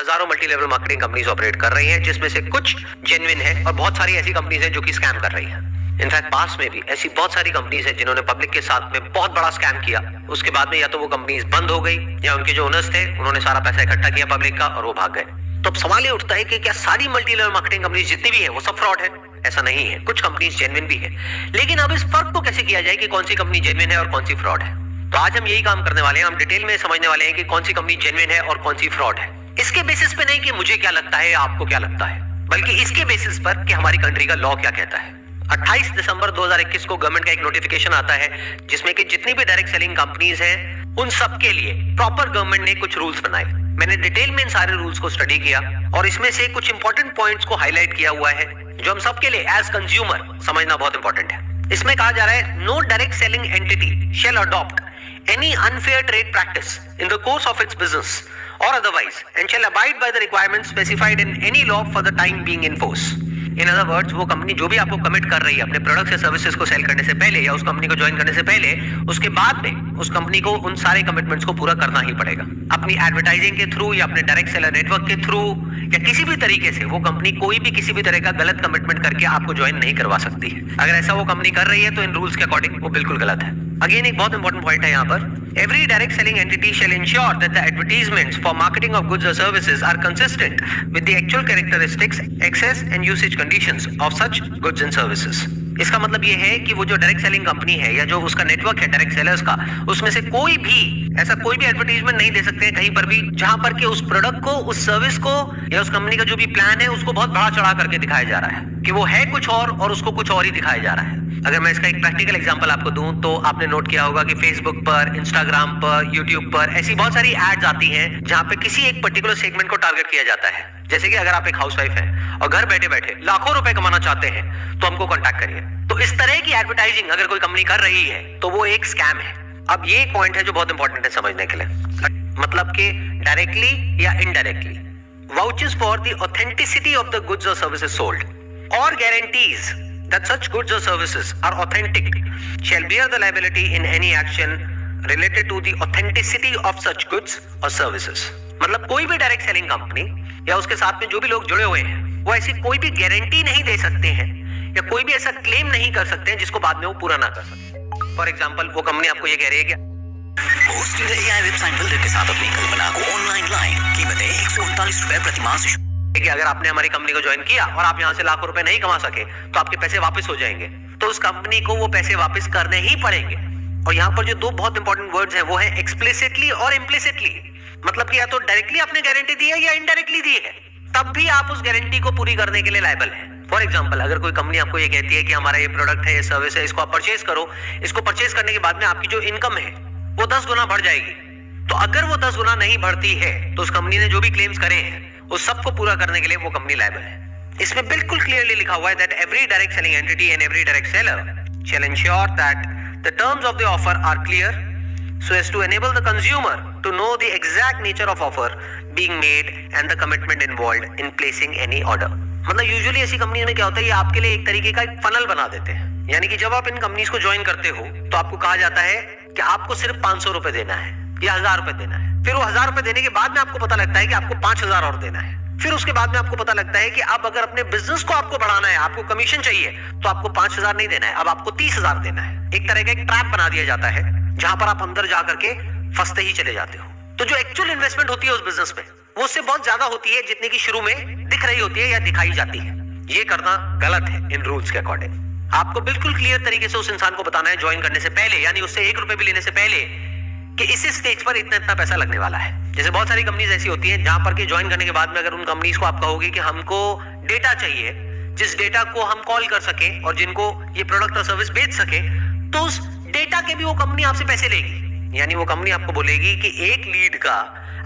हजारों multi level marketing companies operate कर रही हैं, जिसमें से कुछ जेन्युइन है और बहुत सारी ऐसी कंपनीज हैं जो कि स्कैम कर रही हैं। इनफैक्ट पास में भी ऐसी बहुत सारी कंपनीज हैं जिन्होंने पब्लिक के साथ में बहुत बड़ा स्कैम किया। उसके बाद में या तो वो कंपनीज बंद हो गई या उनके जो ओनर्स थे उन्होंने सारा पैसा इकट्ठा किया पब्लिक का और वो भाग गए। तो अब सवाल ये उठता है कि क्या सारी मल्टी लेवल मार्केटिंग कंपनीज जितनी भी है वो सब फ्रॉड है? ऐसा नहीं है, कुछ कंपनीज जेन्युइन भी है। लेकिन अब इस फर्क को कैसे किया जाए कि कौन सी कंपनी जेन्युइन है और कौन सी फ्रॉड है? तो आज हम यही काम करने वाले हैं। हम डिटेल में समझने वाले हैं कि कौन सी कंपनी जेन्युइन है और कौन सी फ्रॉड है। इसके बेसिस पे नहीं कि मुझे क्या लगता है या आपको क्या लगता है, बल्कि इसके बेसिस पर कि हमारी कंट्री का लॉ क्या कहता है। 28 दिसंबर 2021 को गवर्नमेंट का एक नोटिफिकेशन आता है जिसमें कि जितनी भी डायरेक्ट सेलिंग कंपनीज हैं उन सब के लिए प्रॉपर गवर्नमेंट ने कुछ रूल्स बनाए। मैंने डिटेल में इन सारे रूल्स को स्टडी किया और इसमें से कुछ इंपॉर्टेंट पॉइंट्स को हाईलाइट किया हुआ है जो हम सबके लिए एज कंज्यूमर समझना बहुत इंपॉर्टेंट है। इसमें कहा जा रहा है, no direct selling entity shell adopt any unfair trade practice in the course of its business or otherwise and shall abide by the requirements specified in any law for the time being in force. In other words, वो company जो भी आपको commit कर रही है अपने products या services को सेल करने से पहले या उस कंपनी को ज्वाइन करने से पहले, उसके बाद में उस कंपनी को उन सारे कमिटमेंट्स को पूरा करना ही पड़ेगा। अपनी एडवर्टाइजिंग के थ्रू या अपने डायरेक्ट सेलर नेटवर्क के थ्रू या किसी भी तरीके से वो कंपनी कोई भी किसी भी तरह का गलत कमिटमेंट करके आपको ज्वाइन नहीं करवा सकती है। अगर ऐसा वो कंपनी कर रही है तो इन रूल्स के अकॉर्डिंग वो बिल्कुल गलत है। अगेन एक बहुत इंपॉर्टेंट पॉइंट है यहाँ पर, every direct selling entity shall ensure that the advertisements for marketing of goods or services are consistent with the actual characteristics, access and usage conditions of such goods and services. इसका मतलब ये है कि वो जो डायरेक्ट सेलिंग कंपनी है या जो उसका नेटवर्क है डायरेक्ट सेलर्स का, उसमें से कोई भी एडवर्टाइजमेंट नहीं दे सकते हैं कहीं पर भी जहां पर कि उस प्रोडक्ट को, उस सर्विस को या उस कंपनी का जो भी प्लान है उसको बहुत बड़ा चढ़ा करके दिखाया जा रहा है कि वो है कुछ और उसको कुछ और ही दिखाया जा रहा है। अगर मैं इसका एक प्रैक्टिकल एग्जांपल आपको दूं तो आपने नोट किया होगा कि फेसबुक पर, इंस्टाग्राम पर, यूट्यूब पर ऐसी बहुत सारी एड्स आती हैं जहां पे किसी एक पर्टिकुलर सेगमेंट को टारगेट किया जाता है। जैसे कि अगर आप एक हाउसवाइफ हैं और घर बैठे बैठे लाखों रुपए कमाना चाहते हैं तो हमको कांटेक्ट करिए। तो इस तरह की एडवर्टाइजिंग अगर कोई कंपनी कर रही है तो वो एक स्कैम है। अब ये एक पॉइंट है जो बहुत इंपॉर्टेंट है समझने के लिए, मतलब कि डायरेक्टली या indirectly vouches for the authenticity of the goods और सर्विसेज सोल्ड और guarantees that such goods or services are authentic shall bear the liability in any action related to the authenticity of such goods or services. मतलब कोई भी direct selling company या उसके साथ में जो भी लोग जुड़े हुए हैं वो ऐसी कोई भी गारंटी नहीं दे सकते हैं या कोई भी ऐसा क्लेम नहीं कर सकते हैं जिसको बाद में वो पूरा ना कर सके। फॉर एग्जाम्पल, वो कंपनी आपको ये कह रही है कि होस्टिंग एआई वेबसाइट बिल्डर के साथ अपनी कल्पना को ऑनलाइन लाएं, कीमतें 139 रुपए प्रति माह से कि अगर आपने हमारी कंपनी को ज्वाइन किया और आप यहाँ से लाखों रुपए नहीं कमा सके तो आपके पैसे वापस हो जाएंगे। तो उस कंपनी को वो पैसे वापस करने ही पड़ेंगे। और यहाँ पर जो दो बहुत इंपॉर्टेंट वर्ड्स हैं वो है एक्सप्लिसिटली और इम्प्लिसिटली। मतलब कि या तो डायरेक्टली आपने गारंटी दी है या इनडायरेक्टली दी है, तब भी आप उस गारंटी को पूरी करने के लिए लायबल है। फॉर एग्जाम्पल, अगर कोई कंपनी आपको ये कहती है कि हमारा ये प्रोडक्ट है, ये सर्विस है, इसको आप परचेज करो, इसको परचेज करने के बाद में आपकी जो इनकम है वो 10 गुना बढ़ जाएगी। तो अगर वो 10 गुना नहीं बढ़ती है तो उस कंपनी ने जो भी क्लेम्स करे हैं उस सबको पूरा करने के लिए वो कंपनी लायबल है। इसमें बिल्कुल क्लियरली लिखा हुआ है that every direct selling entity and every direct seller shall ensure that the terms of the offer are clear so as to enable the consumer to know the exact nature of offer being made and the commitment involved in placing any order. मतलब usually ऐसी company में क्या होता है, ये आपके लिए एक तरीके का एक फनल बना देते हैं। यानी कि जब आप इन कंपनीज को ज्वाइन करते हो तो आपको कहा जाता है कि आपको सिर्फ 500 रुपए देना है या 1000 रुपए देना है। फिर वो 1000 रुपए देने के बाद में आपको पता लगता है कि आपको 5000 और देना है। फिर उसके बाद में आपको पता लगता है कि अब अगर अपने बिजनेस को आपको बढ़ाना है, आपको कमीशन चाहिए, तो आपको 5000 नहीं देना है, अब आपको 30000 देना है। एक तरह का एक ट्रैप बना दिया जाता है जहां पर आप अंदर जा करके फंसते ही चले जाते हो। तो जो एक्चुअल इन्वेस्टमेंट होती है उस बिजनेस में वो उससे बहुत ज्यादा होती है जितने की शुरू में दिख रही होती है या दिखाई जाती है। ये करना गलत है इन रूल्स के अकॉर्डिंग। आपको बिल्कुल क्लियर तरीके से उस इंसान को बताना है ज्वाइन करने से पहले, यानी उससे 1 रुपए भी लेने से पहले, कि इस स्टेज पर इतना इतना पैसा लगने वाला है। जैसे बहुत सारी कंपनीज ऐसी होती हैं जहां पर कि ज्वाइन करने के बाद में अगर उन कंपनीज को आप कहोगे कि हमको डेटा चाहिए जिस डेटा को हम कॉल कर सके और जिनको ये प्रोडक्ट और सर्विस बेच सके, तो उस डेटा के भी वो कंपनी आपसे पैसे लेगी। यानी वो कंपनी आपको बोलेगी कि एक लीड का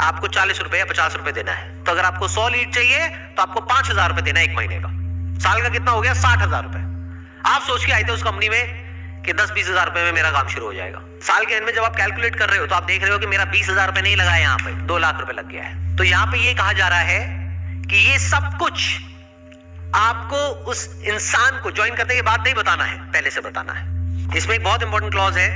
आपको 40 रुपए या 50 रुपए देना है। तो अगर आपको 100 लीड चाहिए तो आपको 5000 रुपए देना 1 महीने का। साल का कितना हो गया? 60,000 रुपए। आप सोच के आए थे उस कंपनी में कि 10-20 हजार रुपए में मेरा काम शुरू हो जाएगा। साल के एंड में जब आप कैलकुलेट कर रहे हो तो आप देख रहे हो कि मेरा 20 हजार रुपए नहीं लगा है, यहाँ पे 2 लाख रुपए लग गया है। तो यहाँ पे ये कहा जा रहा है कि ये सब कुछ आपको उस इंसान को ज्वाइन करने के बाद नहीं बताना है, पहले से बताना है। इसमें एक बहुत इंपॉर्टेंट क्लॉज है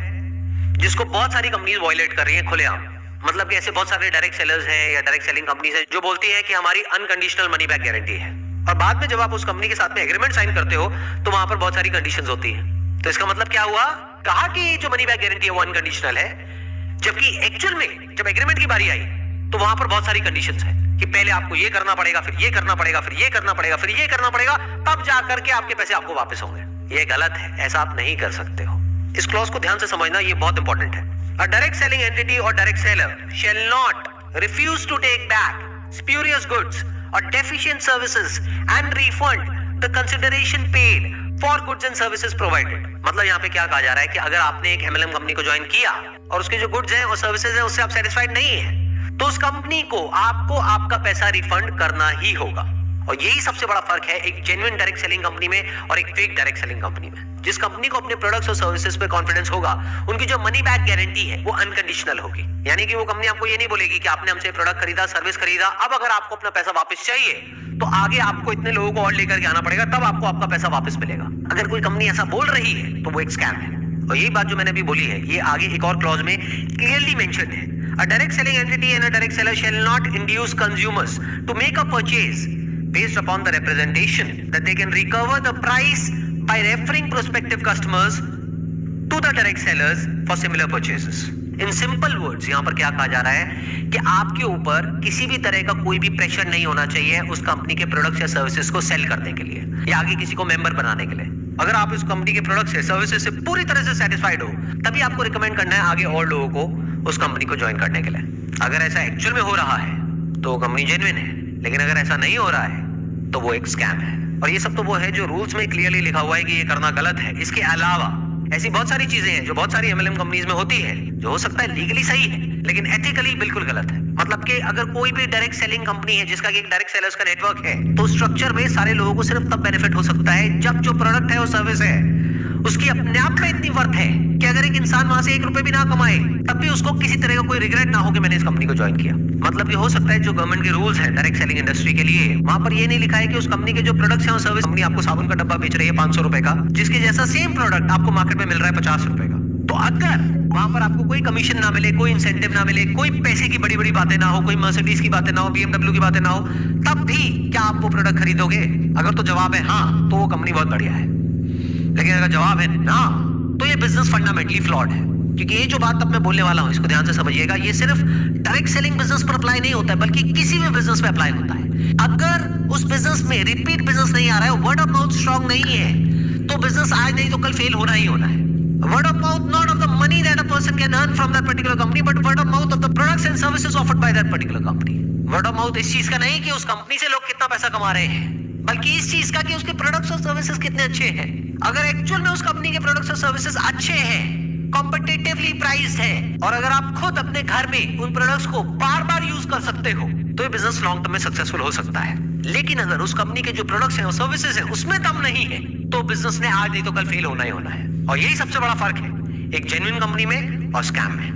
जिसको बहुत सारी कंपनीज वायलेट कर रही है खुलेआम। मतलब कि ऐसे बहुत सारे डायरेक्ट सेलर्स हैं या डायरेक्ट सेलिंग कंपनीज हैं जो बोलती है कि हमारी अनकंडीशनल मनी बैक गारंटी है, और बाद में जब आप उस कंपनी के साथ में एग्रीमेंट साइन करते हो तो वहां पर बहुत सारी कंडीशंस होती हैं। तो इसका मतलब क्या हुआ? कहा कि जो मनी बैक गारंटी है वो अनकंडीशनल है, जबकि एक्चुअल में जब एग्रीमेंट की बारी आई तो वहां पर बहुत सारी कंडीशंस है कि पहले आपको ये करना पड़ेगा, फिर ये करना पड़ेगा, फिर ये करना पड़ेगा, फिर ये करना पड़ेगा, तब जाकर के आपके पैसे आपको वापस होंगे। ये गलत है, ऐसा आप नहीं कर सकते हो। इस क्लॉज को ध्यान से समझना, ये बहुत इंपॉर्टेंट है। A direct selling entity or direct seller shall not refuse to take back spurious goods or deficient services and refund the consideration paid for goods and services provided। मतलब यहाँ पे क्या कहा जा रहा है कि अगर आपने एक MLM कंपनी को ज्वाइन किया और उसके जो गुड्स हैं और सर्विसेज हैं उससे आप सेटिस्फाइड नहीं है, तो उस कंपनी को आपको आपका पैसा रिफंड करना ही होगा। और यही सबसे बड़ा फर्क है एक जेन्युइन डायरेक्ट सेलिंग कंपनी में और एक फेक डायरेक्ट सेलिंग कंपनी में। जिस कंपनी को अपने प्रोडक्ट्स और सर्विसेज पे कॉन्फिडेंस होगा, उनकी जो मनी बैक गारंटी है वो अनकंडीशनल होगी। यानी कि वो कंपनी आपको ये नहीं बोलेगी कि आपने हमसे प्रोडक्ट खरीदा, सर्विस खरीदा, अब अगर आपको अपना पैसा वापस चाहिए तो आगे आपको इतने लोगों को और लेकर के आना पड़ेगा, तब आपको आपका पैसा वापस मिलेगा। अगर कोई कंपनी ऐसा बोल रही है तो वो एक स्कैम है। और यही बात जो मैंने अभी बोली है, ये आगे एक और क्लॉज में क्लियरली मेंशन्ड है। A direct selling entity and a direct seller shall not induce consumers to make a purchase based upon the representation that they can recover the price by referring prospective customers to the direct sellers for similar purchases। In simple words, यहाँ पर क्या कहा जा रहा है कि आपके ऊपर किसी भी तरह का कोई भी प्रेशर नहीं होना चाहिए उस कंपनी के प्रोडक्ट्स या सर्विसेज को सेल करने के लिए या आगे किसी को मेंबर बनाने के लिए। अगर आप इस कंपनी के प्रोडक्ट्स या सर्विसेज से पूरी तरह से सेटिस्फाइड हो, तभी आपको रिकमेंड करना है आगे और लोगों को उस कंपनी को ज्वाइन करने के लिए। अगर ऐसा एक्चुअल में हो रहा है तो कंपनी जेन्युइन है, लेकिन अगर ऐसा नहीं हो रहा है तो वो एक स्कैम है। और ये सब तो वो है जो रूल्स में क्लियरली लिखा हुआ है कि ये करना गलत है। इसके अलावा ऐसी बहुत सारी चीजें हैं जो बहुत सारी MLM कंपनीज में होती है, जो हो सकता है लीगली सही है लेकिन एथिकली बिल्कुल गलत है। मतलब कि अगर कोई भी डायरेक्ट सेलिंग कंपनी है जिसका कि एक डायरेक्ट सेलर्स का नेटवर्क है, तो स्ट्रक्चर में सारे लोगों को सिर्फ तब बेनिफिट हो सकता है जब जो प्रोडक्ट है और सर्विस है उसकी अपने आप में इतनी वर्थ है कि अगर एक इंसान वहां से 1 रुपए भी ना कमाए तब भी उसको किसी तरह का कोई रिग्रेट ना हो कि मैंने इस कंपनी को ज्वाइन किया। मतलब ये हो सकता है जो गवर्नमेंट के रूल्स हैं डायरेक्ट सेलिंग इंडस्ट्री के लिए, वहां पर ये नहीं लिखा है कि उस कंपनी के जो प्रोडक्ट्स हैं और सर्विस, कंपनी आपको साबुन का डब्बा बेच रही है 500 रुपए का, जिसके जैसा सेम प्रोडक्ट आपको मार्केट में मिल रहा है 50 रुपए का, तो अगर वहां पर आपको कोई कमीशन ना मिले, कोई इंसेंटिव ना मिले, कोई पैसे की बड़ी बड़ी बातें ना हो, कोई मर्सिडीज की बातें ना हो, BMW की बातें ना हो, तब भी क्या आप वो प्रोडक्ट खरीदोगे? अगर तो जवाब है हाँ, तो वो कंपनी बहुत बढ़िया है। लेकिन अगर जवाब है ना, तो ये बिजनेस फंडामेंटली फ्लॉड है। क्योंकि ये जो बात अब मैं बोलने वाला हूं, इसको ध्यान से समझिएगा, ये सिर्फ डायरेक्ट सेलिंग बिजनेस पर अप्लाई नहीं होता है, बल्कि किसी भी बिजनेस पे अप्लाई होता है। अगर उस बिजनेस में रिपीट बिजनेस नहीं आ रहा है, वर्ड ऑफ माउथ स्ट्रांग नहीं है, तो बिजनेस आज नहीं तो कल फेल होना ही होना है। Word of mouth, not of the money that a person can earn from that particular company, but word of mouth of the products and services offered by that particular company। Word of mouth इस चीज का नहीं कि उस company से लोग कितना पैसा कमा रहे हैं, बल्कि इस चीज का कि उसके प्रोडक्ट्स और सर्विसेज कितने अच्छे हैं। अगर एक्चुअल में उस कंपनी के प्रोडक्ट्स और सर्विसेज अच्छे हैं, कॉम्पिटिटिवली प्राइस्ड है, और अगर आप खुद अपने घर में उन प्रोडक्ट्स को बार बार यूज कर सकते हो, तो ये बिजनेस लॉन्ग टर्म में सक्सेसफुल हो सकता है। लेकिन अगर उस कंपनी के जो प्रोडक्ट्स हैं और सर्विसेज हैं उसमें दम नहीं है, तो बिजनेस ने आज नहीं तो कल फेल होना ही होना है। और यही सबसे बड़ा फर्क है एक जेन्युइन कंपनी में और स्कैम में।